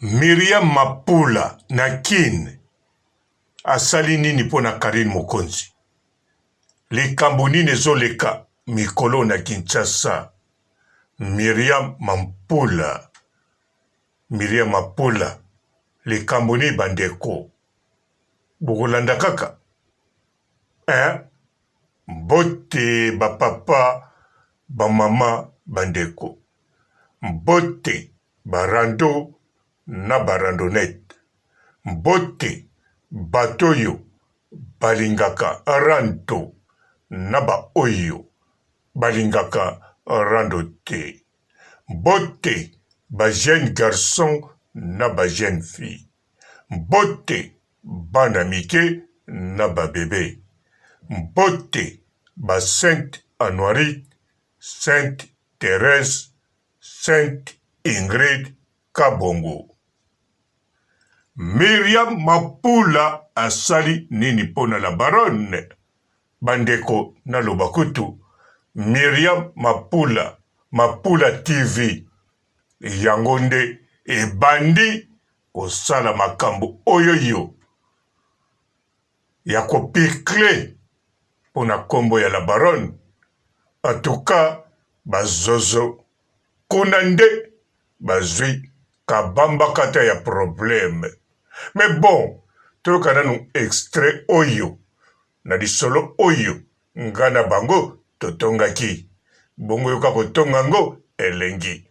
Miriam Mapula na kin asali nini mpona Karine Mokonzi. Likambo nini ezoleka mikolo na Kinshasa. Miriam Mapula likambo nini bandeko bokolanda kaka mbote bapapa bamama bandeko mbote barando na barandonete mbote batoyo balingaka rando na baoyo balingaka rando te mbote ba jeune garçon na ba jeune fille mbote bana mike na ba bébé mbote ba Sainte Honorine, Sainte Thérèse, Sainte Ingrid Kabongo. Miriam Mapula asali nini pona la baronne bandeko na lobakutu. Miriam Mapula TV yango nde ebandi kosala makambo oyoyo ya kopikle pona kombo ya la baronne. En tout cas bazozo kuna nde bazwi kabamba kata ya problème. Mais bon, toka nanu extrait oyo na disolo oyo ngana bango totongaki bongo yoka kotonga ngo elengi.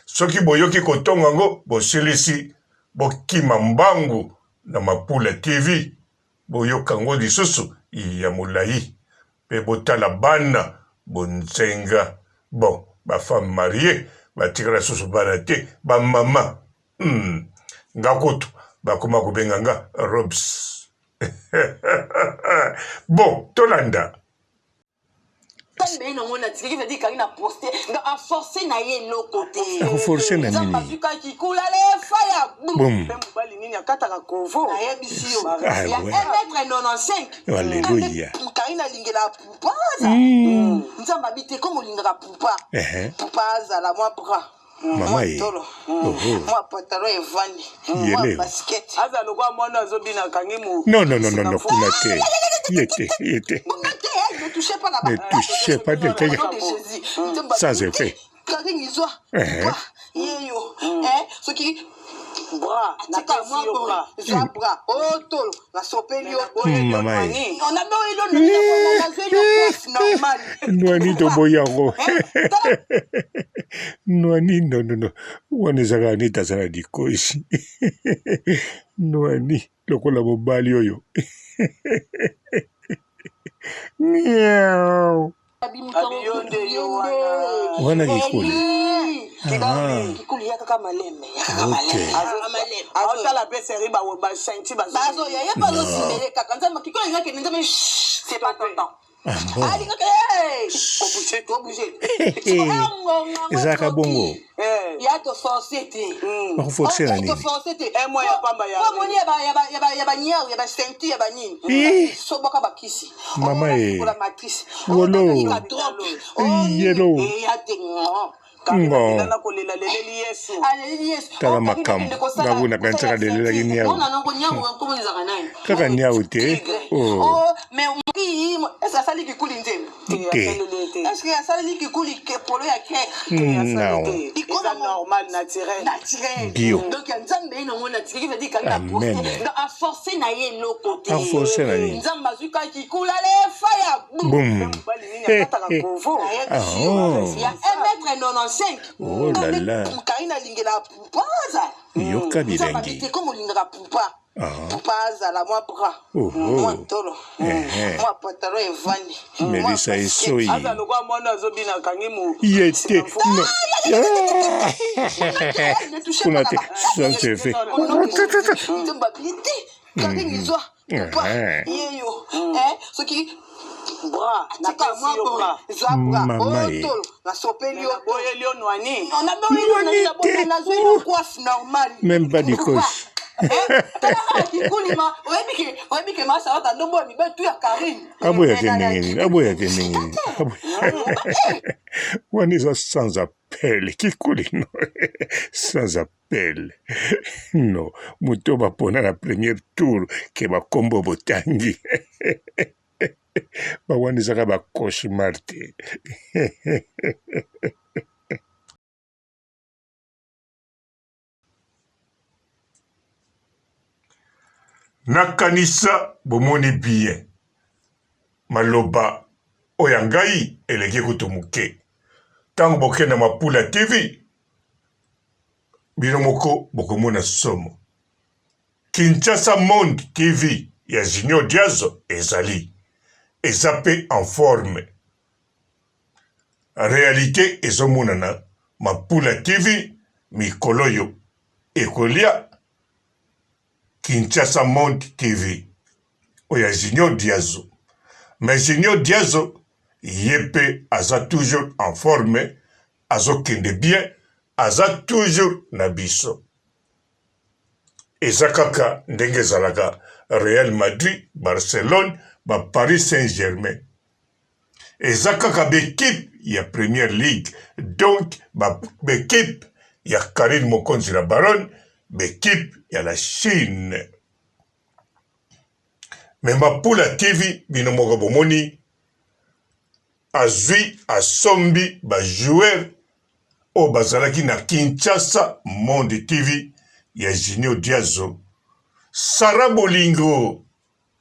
Soki boyoki kotonga ngo bosilisi bokima mbangu na Mapula TV boyoka ngo lisusu ya mulai pe botala bana bonzenga. Bon, ba femme mariée batikala susu bana te ba mama ngakoto bakoma kubenga nga Robs. Bon, tolanda mais non on a dit qu'il veut dire qu'il a posté a forcé na ye no côté a forcé na nini zambafika kikula le fire boum mbali nini akataka kovo na ye bisio ya 1m95 alléluia karina lingela pupa nzamba bite comme lingela pupa pupa la moi bras Mama ye. Moi pantalon et vani. Moi basket. Aza lokwa mwana zobina kangimu. Non, kuna te. Yete. Ne touchez pas la Ne touchez pas de quelqu'un. Ça c'est fait. Karine Izoa. Yeyo. Ce qui bras na kasi yo bras otolo la sopelio mama on a beau il normal Noani to boyango Noani no wana zaka ni tazana dikoshi Noani lokola mobali oyo Miau abiyonde yo wana kikuli kikuli yaka kama lembe azala pesa riba wo ba senti bazo ya yeba zo simele kaka nzama kikuli yake nzama c'est pas temps Ezaka bongo ya to société ba forcer na nini moi ya pamba ya comme on ya ba nyao ya ba senti ya ba nini so boka bakisi mama la matrice wolo yelo ya tengo na kolela leleli Yesu tala makambo ngabuna kantsaka lelela kini yawo kaka nyao te mais est-ce que ça lit kikuli nzembe est-ce que ça lit kikuli ke polo ya ke non c'est normal naturel bio donc nzambe ina mona tiki veut dire qu'il a posté a forcé na ye no côté a forcé na ni nzamba zuka kikula le fire boum ya 1m95 oh là là karina lingela pupaza yoka bilengi c'est comme lingela pupa pupaza la moi bras moi tolo moi pantalon et vani Melissa isoi aza lokwa mwana zobina kangimu yete kuna te ça c'est fait nzamba bite karine Izoa pupa yeyo ce qui bras na kasi yo bras mama ye la sopelio boyelio noani on a beau na zo coiffe normal même pas du coche kikulima oyebi ke masa ota ndombo mi betu ya Karine aboya ke ndenge wani za sans appel kikuli no sans appel no moto bapona na premier tour ke bakombo botangi bawana ezaka bacauchemar te nakanisa bomoni bien maloba oyo ngai eleki kutu moke ntango bokende Mapula TV bino moko bokomona somo Kinshasa Monde TV ya Junior Diazo ezali eza pe en forme réalité ezomonana Mapula TV mikolo oyo ekolia Kinshasa Monde TV oyo ya Junior Diazo mais Junior Diazo yepe aza toujours en forme azokende bien aza toujours na biso eza kaka ndenge ezalaka Real Madrid, Barcelone, Paris Saint-Germain eza kaka bekipe ya Premier League donc bekipe ya Karine Mokonzi la Baronne bekipe ya la Chine mais Mapula TV bino moko bomoni azwi asombi bajoueur oyo bazalaki na Kinshasa Monde TV ya Junior Diazo Sara Bolingo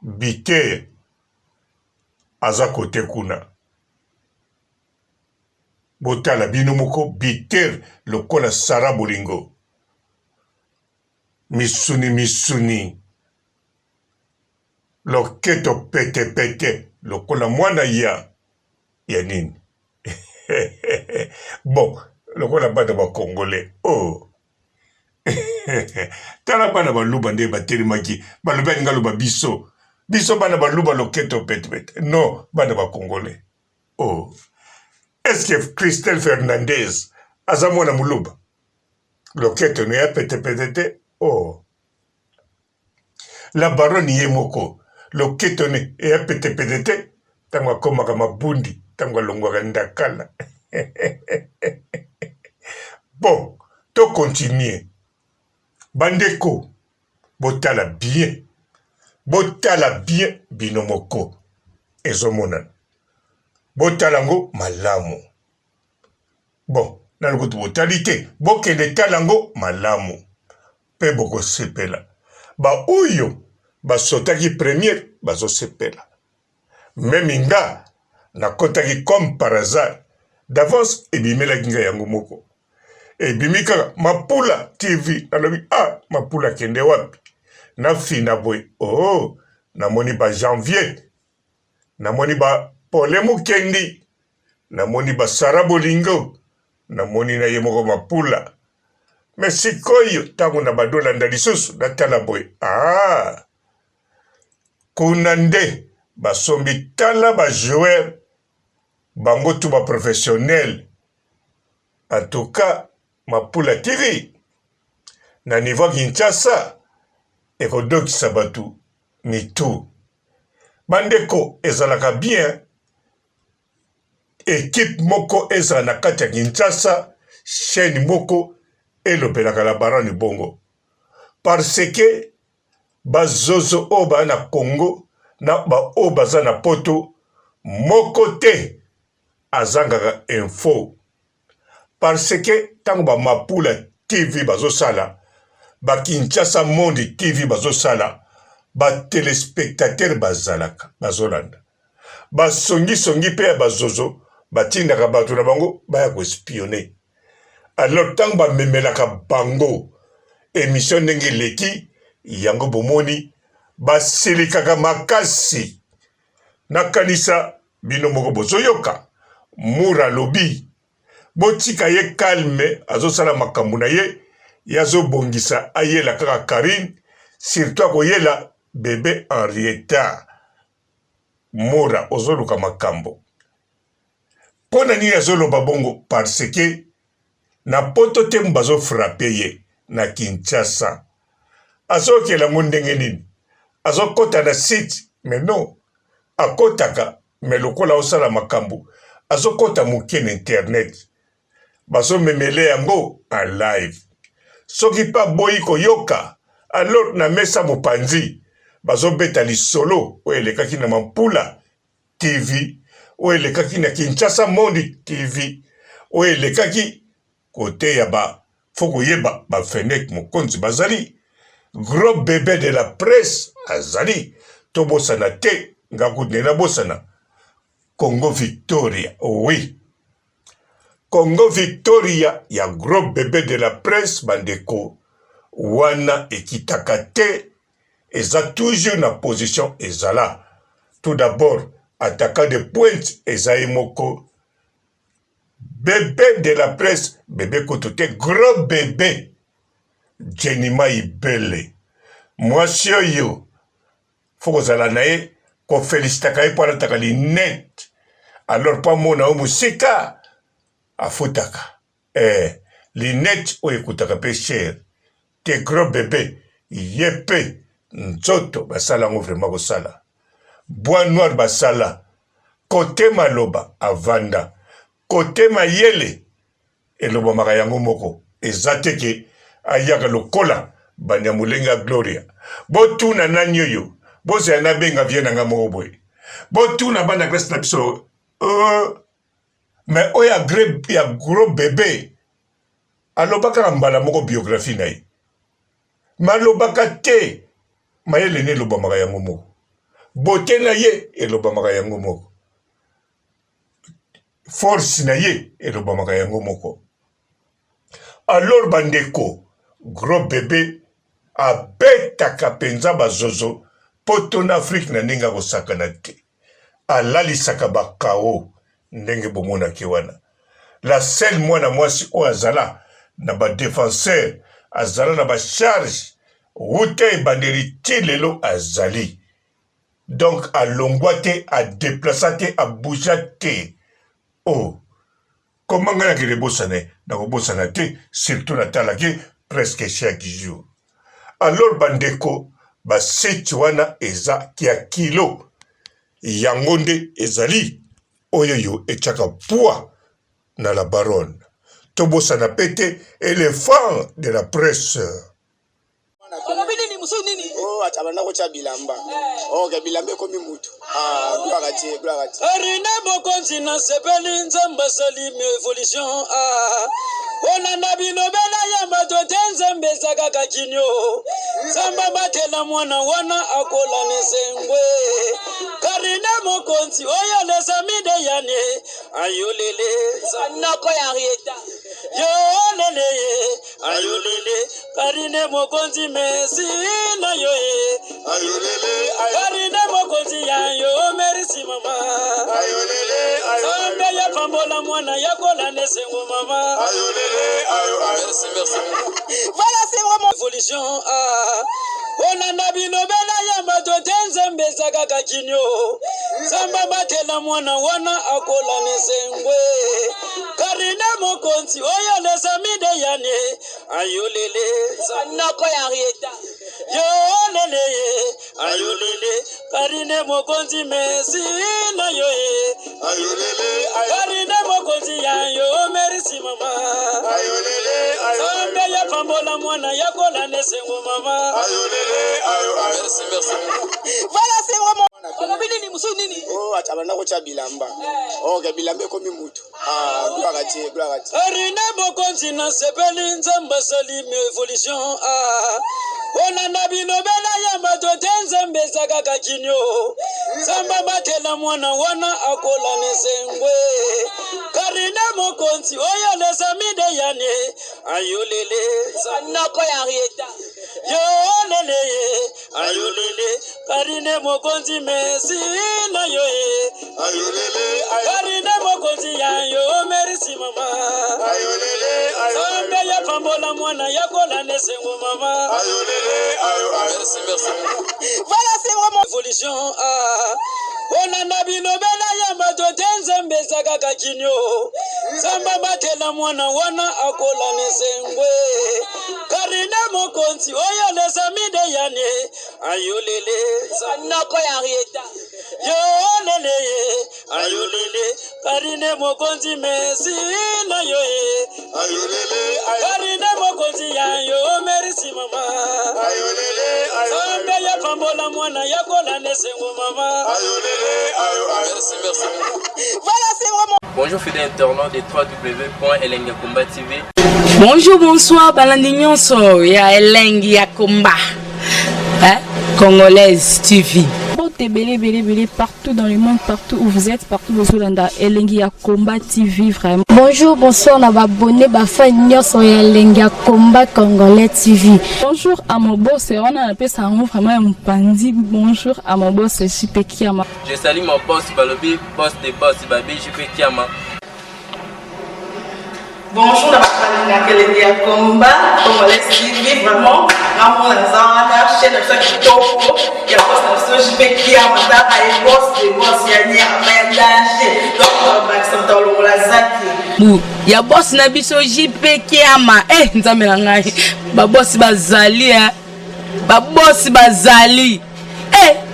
Biter aza kote kuna botala bino moko Biter lokola Sara Bolingo misuni loketo pete lokola mwana ya nini bon lokola bana bakongole oh tala bana baluba nde batelemaki balobaki nga loba biso bana baluba loketo pete non bana bakongole oh est-ce que Christelle Fernandez aza mwana moluba loketo no ya pete te oh la baronne ye moko loketo ne ya pete te ntango akomaka mabundi ntango alongwaka ndakala bon to continue bandeko botala bien bino moko ezomonana botala ngo malamu bon nalokutu botali te bokende tala ngo malamu mpe bokosepela baoyo basotaki première bazosepela meme nga nakotaki comme par hasard d'avance ebimelaki ngai yango moko ebimi kaka Mapula TV nalobi Mapula kende wapi nafina boye oh namoni ba janvier namoni ba Pole Mukendi namoni ba Sara Bolingo namoni na ye moko Mapula mais sikoyo ntango na badolanda lisusu natala boye kuna nde basombi tala bajoueur bango tu baprofessionnel en tout cas Mapula TV na niveau Kinshasa ekodokisa batu mitu bandeko ezalaka bien équipe moko ezala na kati ya Kinshasa chaîne moko elobelaka la Baronne bongo parce que bazozo oyo baa na Congo na baoyo baza na poto moko te azangaka info parce que ntango Mapula TV bazosala Kinshasa Monde TV bazosala téléspectateur bazalaka bazolanda basongi pe ya bazozo batindaka bato na bango baya koespionner alors ntango bamemelaka bango émission ndenge eleki yango bomoni basilikaka makasi nakanisa bino moko bozoyoka mura lobi botika ye calme azosala makambo na ye yazobongisa ayela kaka Karine surtout akoyela bebe Henrietta mura ozoluka makambo mpona nini azoloba bongo parce que na poto te bazofrape ye na Kinshasa azokela ngo ndenge nini azokota na site mais non akotaka mais lokola osala makambo azokota moke na internet baso memele yango en live. Soki pa boyi koyoka, alors na mesa mopanzi, baso beta lisolo, oyo elekaki na Mampula TV, oyo elekaki na Kinshasa Mondi TV, oyo elekaki kote ya ba, foko yeba ba Fenech Mokonzi bazali, gros bébé de la presse azali, to bosana te, ngakudena bosana, Congo Victoria, oui. Congo Victoria, ya gros bébé de la presse, bandeko, wana ekitaka te, eza toujours na position ezala. Tout d'abord, attaquant de pointe, eza moko. Bébé de la presse, bébé kotote, gros bébé, Jenima Ibele. Mwasi oyo, foko zala na ye, ko felicitaka ye po alataka net. Alors pa mona o musika, afutaka. Linet o ekutaka pe cher. Te gros bébé, yepe, nzoto, basala ngo vraiment kosala. Bois noir basala. Kote maloba, avanda. Kote mayele, eloba makayango moko. Ezateke, ayaka lokola, banyamulenga Gloria. Botuna nanyoyo, bose anabenga viena nga mobwe. Botuna bana grâce na biso, mais oya ya gros bébé, alobaka mbala moko biographie na ye. Malobaka te, mayele ne loba makayango moko. Bote na ye, eloba makayango moko. Force na ye, eloba makayango moko. Alors bandeko, gros bébé, abetaka penza bazozo, poto Afrique na ndenge kosakana te. Alalisaka bakao, ndenge bomona kiwana. La seule mwana mwasi o azala, na ba défenseur, azala na ba charge, route banderi lelo azali. Donc, à l'ongwate, à déplacer, à bouger. Oh, comment on a que les bossane, dans le bossane, surtout la talake, presque chaque jour. Alors, bandeko, ba setuana eza kia kilo, yangonde ezali, oyoyo echaka poids na la baronne. Tobosana pete, éléphant de la presse. Oh, atabana ko cha bilamba. Oh, ke bilambe ko mi mutu. Glagati. Arina bokonzi na sepeli nzamba sali mi evolution ona nabino bela yamba to tenzembe saka kakinyo. Samba batela mwana wana akola nesengwe. Karina mokonzi oya lesa mide yane ayolele sanako ya rieta. Yo lele ayolele Karine mokonzi mesi na yo ayolele Karine mokonzi ya yo merci mama ayolele sambe ya pambola mwana ya kola nesengo mama ayolele merci voilà c'est vraiment évolution ona nabino bela yamba to tenzembe saka kakinyo samba batela mwana wana akola nesengwe Karine mokonzi oya lesa mide yane ayolele sanako ya rieta yo lele ayolele Karine mokonzi mesi na yo ayolele Karine mokonzi ya yo merci mama ayolele sambe ya pambola mwana ya kola nesengo mama ayolele merci voilà c'est vraiment oh, atabana ko cha bilamba. Oh, ke bilambe ko mi mutu. Glagati. Arina bokonzi na sepeli nzamba sali mi evolution ona nabino bela yamba to tenzembe saka kakinyo. Samba batela mwana wana akola nesengwe. Karina mokonzi oya lesa mide yane ayolele sanako ya rieta. Yo lele ayolele Karine mokonzi mesi na yo ayolele Karine mokonzi ya yo merci mama ayolele sambe ya pambola mwana ya kola nesengo mama ayolele merci voilà c'est vraiment évolution ona nabino bela yamba to tenzembe saka kakinyo samba batela mwana wana akola nesengwe Karine mokonzi oya lesa mide yane ayolele sanako ya rieta Yolele, ayolele, karine mokonzi mesi na yoye. Ayolele, karine mokonzi ya yo, merci mama. Ayolele, sambe ya pambola mwana ya kola nesengo mama. Ayolele, merci, merci. Voilà, c'est vraiment. Bonjour fidèles internautes de www.elengiakomba TV. Bonjour, bonsoir, balandi nyonso ya Elengi ya Komba. Congolaise TV. Belé partout dans le monde, partout où vous êtes, partout où vous êtes, Elengi ya Komba TV vraiment. Bonjour, bonsoir, na ba abonné ba fan nyonso ya Elengi ya Komba Congolais TV. Bonjour à mon boss, on a appelé ça vraiment un pandi. Bonjour à mon boss, JP Kiama. Je salue mon boss Balobi, boss des boss Babi, JP Kiama. Bonjour, na Elengi ya Komba Congolais TV vraiment. Namo na zana chaîne de ça qui topo. Ya boss na JP Kiama ta ay boss de boss ya nya ma danger. Donc ba samta lo la zaki. Ya boss na biso JP Kiama. Nzambe na ngai. Ba boss bazali ba boss bazali.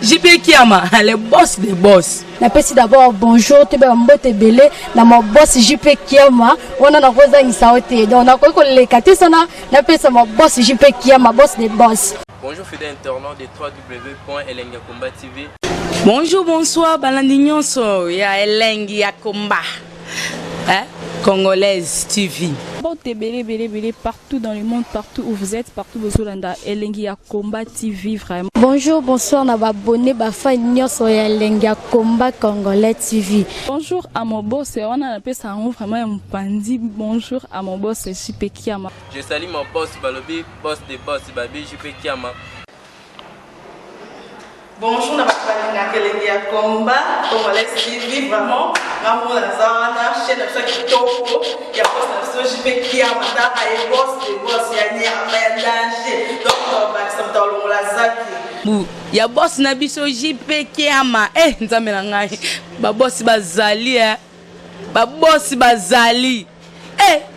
JP Kiama, le boss des boss. Napesi d'abord bonjour, te ba mbote belé na mon boss JP Kiama. On a koza ngisaote. Donc na ko lekate sana napesa mon boss JP Kiama, boss des boss. Bonjour fidèles internautes de www.elengiakomba TV. Bonjour, bonsoir, balandi nyonso ya Elengi ya Komba. Congolaise TV. Belé partout dans le monde, partout où vous êtes, partout où vous êtes, Elengi ya Komba TV vraiment. Bonjour, bonsoir, na ba abonné ba fan nyonso ya Elengi ya Komba Congolais TV. Bonjour à mon boss, on a appelé ça vraiment un pandi. Bonjour à mon boss, JP Kiama. Je salue mon boss Balobi, boss des boss Babi, JP Kiama. Bonjour, na Elengi ya Komba Congolais TV vraiment. Namo na zana chaîne de ça qui topo. Ya boss na JP Kiama ta ay boss de boss ya nya ma danger. Donc ba samta lo la zaki. Ya boss na biso JP Kiama. Nzambe na ngai. Ba boss bazali ba boss bazali.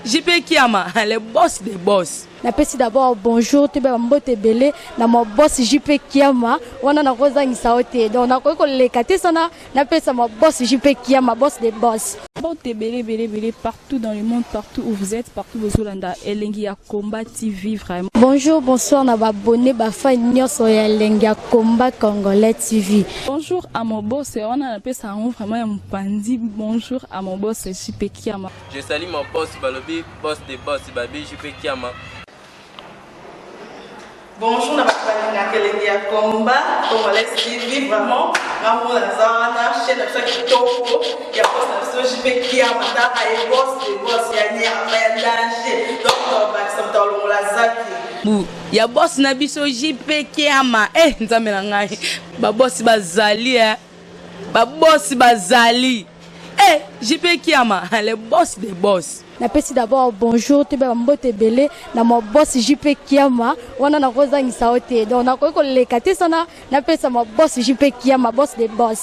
JP Kiama, le boss des boss. Napesi d'abord bonjour, te ba mbote belé na mon boss JP Kiama. On a koza ngisaote. Donc na ko lekate sana napesa mon boss JP Kiama, boss des boss. Belé partout dans le monde, partout où vous êtes, partout où vous êtes, Elengi ya Komba TV vraiment. Bonjour, bonsoir, na ba abonné ba fan nyonso ya Elengi ya Komba Congolais TV. Bonjour à mon boss, on a appelé ça vraiment un pandi. Bonjour à mon boss, JP Kiama. Je salue mon boss Balobi, boss des boss Babi, JP Kiama. Bonjour, na Elengi ya Komba Congolais TV vraiment. Namo na zana chaîne de ça qui topo. Ya boss na JP Kiama ta ay boss de boss ya nya ma danger. Donc ba samta lo la zaki. Ya boss na biso JP Kiama. Nzambe na ngai. Ba boss bazali ba boss bazali. JP Kiama, le boss des boss. Napesi d'abord bonjour, te ba mbote belé na mon boss JP Kiama. On a koza ngisaote. Donc na ko lekate sana napesa mon boss JP Kiama, boss des boss.